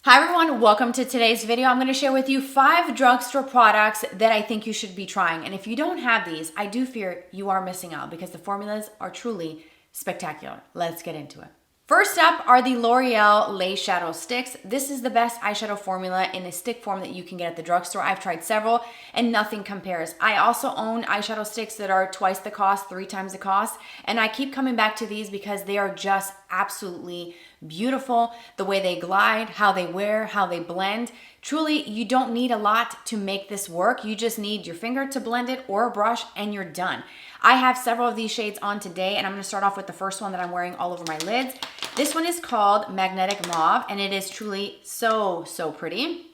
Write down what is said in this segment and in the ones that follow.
Hi everyone, welcome to today's video. I'm going to share with you 5 drugstore products that I think you should be trying. And if you don't have these, I do fear you are missing out because the formulas are truly spectacular. Let's get into it. First up are the L'Oreal Lace Shadow Sticks. This is the best eyeshadow formula in a stick form that you can get at the drugstore. I've tried several and nothing compares. I also own eyeshadow sticks that are twice the cost, 3 times the cost, and I keep coming back to these because they are just absolutely beautiful. The way they glide, how they wear, how they blend. Truly, you don't need a lot to make this work. You just need your finger to blend it or a brush and you're done. I have several of these shades on today and I'm going to start off with the first one that I'm wearing all over my lids. This one is called Magnetic Mauve and it is truly so pretty.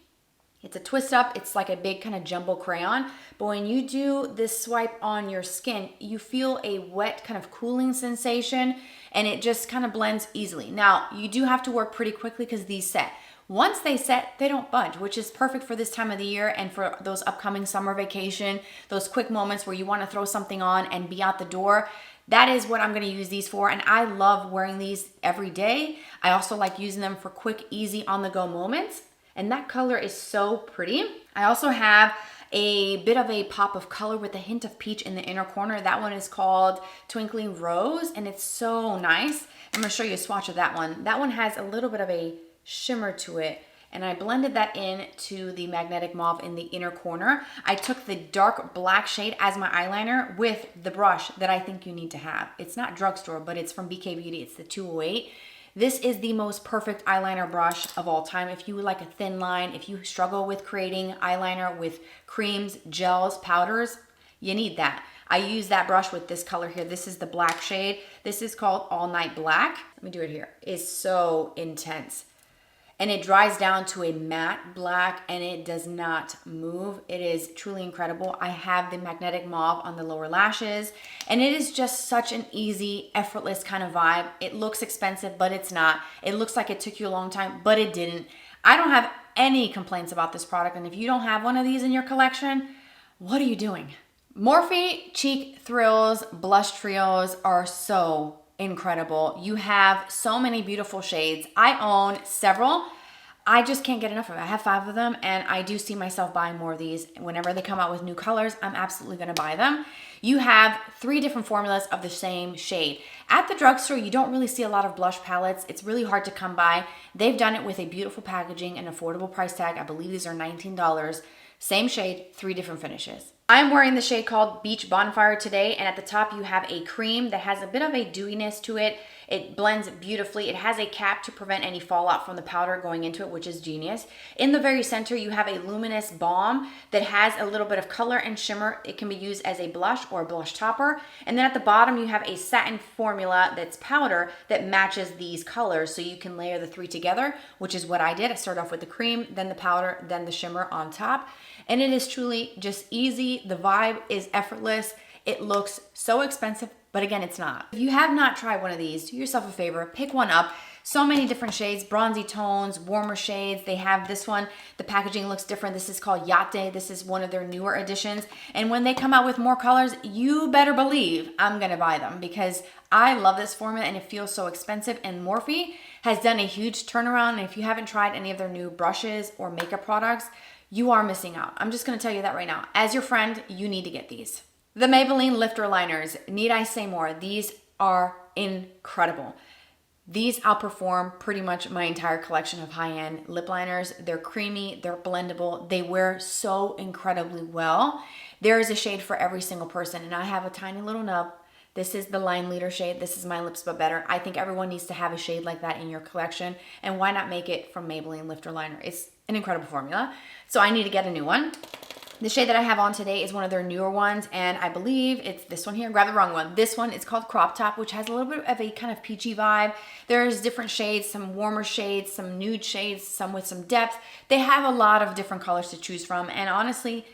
It's a twist up. It's like a big kind of jumbo crayon. But when you do this swipe on your skin, you feel a wet kind of cooling sensation and it just kind of blends easily. Now, you do have to work pretty quickly because these set. Once they set, they don't budge, which is perfect for this time of the year and for those upcoming summer vacation, those quick moments where you want to throw something on and be out the door. That is what I'm going to use these for, and I love wearing these every day. I also like using them for quick, easy, on-the-go moments, and that color is so pretty. I also have a bit of a pop of color with a hint of peach in the inner corner. That one is called Twinkling Rose, and it's so nice. I'm going to show you a swatch of that one. That one has a little bit of a shimmer to it, and I blended that in to the Magnetic Mauve in the inner corner. I took the dark black shade as my eyeliner with the brush that I think you need to have. It's not drugstore, but it's from BK Beauty. It's the 208. This is the most perfect eyeliner brush of all time. If you would like a thin line, if you struggle with creating eyeliner with creams, gels, powders, you need that. I use that brush with this color here. This is the black shade. This is called All Night Black. Let me do it here. It's so intense. And it dries down to a matte black and it does not move. It is truly incredible. I have the Magnetic Mauve on the lower lashes and it is just such an easy, effortless kind of vibe. It looks expensive, but it's not. It looks like it took you a long time, but it didn't. I don't have any complaints about this product, and if you don't have one of these in your collection, what are you doing? Morphe Cheek Thrills Blush Trios are so incredible. You have so many beautiful shades. I own several. I just can't get enough of it. I have 5 of them and I do see myself buying more of these. Whenever they come out with new colors, I'm absolutely going to buy them. You have 3 different formulas of the same shade. At the drugstore, you don't really see a lot of blush palettes. It's really hard to come by. They've done it with a beautiful packaging and affordable price tag. I believe these are $19. Same shade, 3 different finishes. I'm wearing the shade called Beach Bonfire today, and at the top you have a cream that has a bit of a dewiness to it. It blends beautifully. It has a cap to prevent any fallout from the powder going into it, which is genius. In the very center, you have a luminous balm that has a little bit of color and shimmer. It can be used as a blush or a blush topper. And then at the bottom, you have a satin formula that's powder that matches these colors, so you can layer the 3 together, which is what I did. I started off with the cream, then the powder, then the shimmer on top. And it is truly just easy. The vibe is effortless. It looks so expensive, but again, it's not. If you have not tried one of these, do yourself a favor, pick one up. So many different shades, bronzy tones, warmer shades. They have this one. The packaging looks different. This is called Yatte. This is one of their newer editions. And when they come out with more colors, you better believe I'm gonna buy them because I love this formula and it feels so expensive. And Morphe has done a huge turnaround. And if you haven't tried any of their new brushes or makeup products, you are missing out. I'm just gonna tell you that right now. As your friend, you need to get these. The Maybelline Lifter Liners, need I say more? These are incredible. These outperform pretty much my entire collection of high-end lip liners. They're creamy, they're blendable, they wear so incredibly well. There is a shade for every single person, and I have a tiny little nub. This is the Line Leader shade. This is My Lips But Better. I think everyone needs to have a shade like that in your collection, and why not make it from Maybelline Lifter Liner? It's an incredible formula, so I need to get a new one. The shade that I have on today is one of their newer ones, and I believe it's this one here. Grab the wrong one. This one is called Crop Top, which has a little bit of a kind of peachy vibe. There's different shades, some warmer shades, some nude shades, some with some depth. They have a lot of different colors to choose from, and honestly,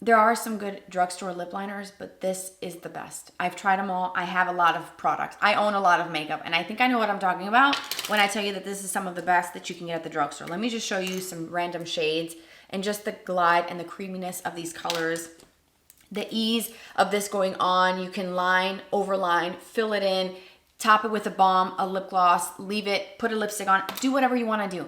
there are some good drugstore lip liners, but this is the best. I've tried them all. I have a lot of products. I own a lot of makeup, and I think I know what I'm talking about when I tell you that this is some of the best that you can get at the drugstore. Let me just show you some random shades and just the glide and the creaminess of these colors. The ease of this going on. You can line, overline, fill it in, top it with a balm, a lip gloss, leave it, put a lipstick on, do whatever you want to do.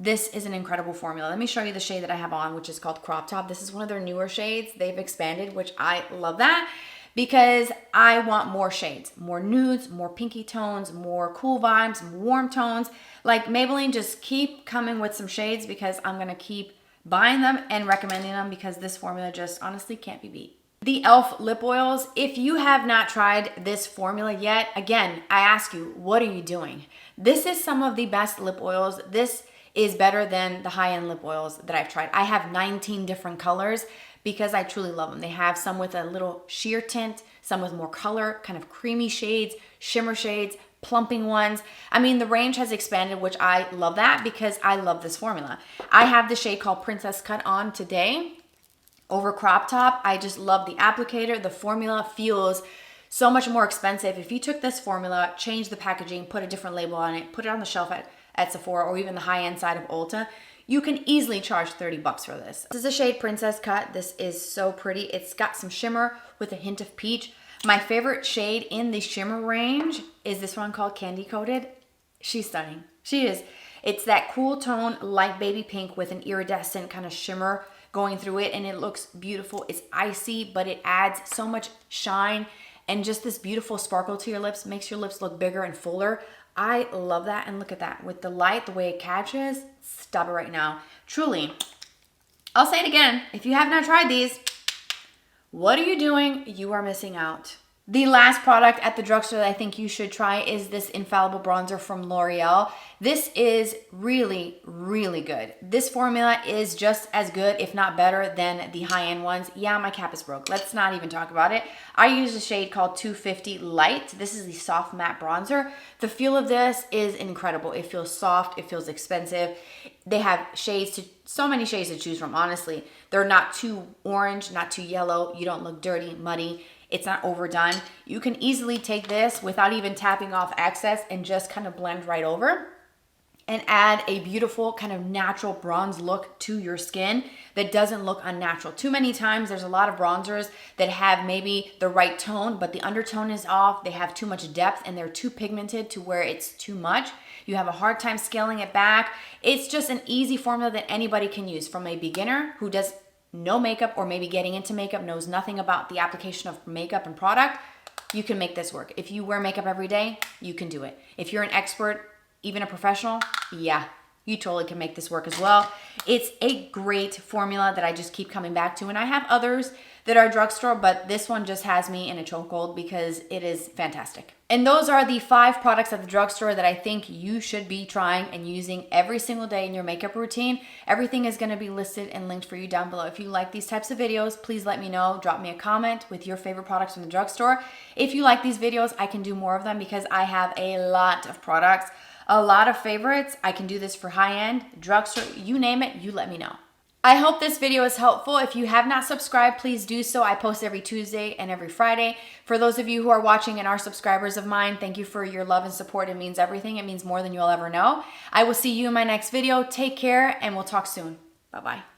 This is an incredible formula. Let me show you the shade that I have on, which is called Crop Top. This is one of their newer shades. They've expanded, which I love that because I want more shades, more nudes, more pinky tones, more cool vibes, warm tones. Like Maybelline, just keep coming with some shades because I'm gonna keep buying them and recommending them because this formula just honestly can't be beat. The E.L.F. lip oils, if you have not tried this formula yet, again, I ask you, what are you doing? This is some of the best lip oils. This is better than the high-end lip oils that I've tried. I have 19 different colors because I truly love them. They have some with a little sheer tint, some with more color, kind of creamy shades, shimmer shades, plumping ones. I mean, the range has expanded, which I love that because I love this formula. I have the shade called Princess Cut on today over Crop Top. I just love the applicator. The formula feels so much more expensive. If you took this formula, changed the packaging, put a different label on it, put it on the shelf at Sephora or even the high-end side of Ulta, you can easily charge 30 bucks for this. This is the shade Princess Cut. This is so pretty. It's got some shimmer with a hint of peach. My favorite shade in the shimmer range is this one called Candy Coated. She's stunning. She is. It's that cool tone, light baby pink with an iridescent kind of shimmer going through it, and it looks beautiful. It's icy, but it adds so much shine and just this beautiful sparkle to your lips, makes your lips look bigger and fuller. I love that, and look at that. With the light, the way it catches, stop it right now. Truly, I'll say it again. If you have not tried these, what are you doing? You are missing out. The last product at the drugstore that I think you should try is this Infallible bronzer from L'Oreal. This is really, really good. This formula is just as good, if not better, than the high-end ones. Yeah, my cap is broke. Let's not even talk about it. I use a shade called 250 Light. This is the soft matte bronzer. The feel of this is incredible. It feels soft. It feels expensive. They have shades, so many shades to choose from, honestly. They're not too orange, not too yellow. You don't look dirty, muddy. It's not overdone. You can easily take this without even tapping off excess and just kind of blend right over and add a beautiful kind of natural bronze look to your skin that doesn't look unnatural. Too many times there's a lot of bronzers that have maybe the right tone, but the undertone is off. They have too much depth and they're too pigmented to where it's too much. You have a hard time scaling it back. It's just an easy formula that anybody can use, from a beginner who does no makeup or maybe getting into makeup, knows nothing about the application of makeup and product. You can make this work. If you wear makeup every day, you can do it. If you're an expert, even a professional, yeah, you totally can make this work as well. It's a great formula that I just keep coming back to, and I have others that are drugstore, but this one just has me in a chokehold because it is fantastic. And those are the 5 products at the drugstore that I think you should be trying and using every single day in your makeup routine. Everything is going to be listed and linked for you down below. If you like these types of videos, please let me know. Drop me a comment with your favorite products from the drugstore. If you like these videos, I can do more of them because I have a lot of products, a lot of favorites. I can do this for high-end, drugstore, you name it, you let me know. I hope this video is helpful. If you have not subscribed, please do so. I post every Tuesday and every Friday. For those of you who are watching and are subscribers of mine, thank you for your love and support. It means everything. It means more than you'll ever know. I will see you in my next video. Take care, and we'll talk soon. Bye-bye.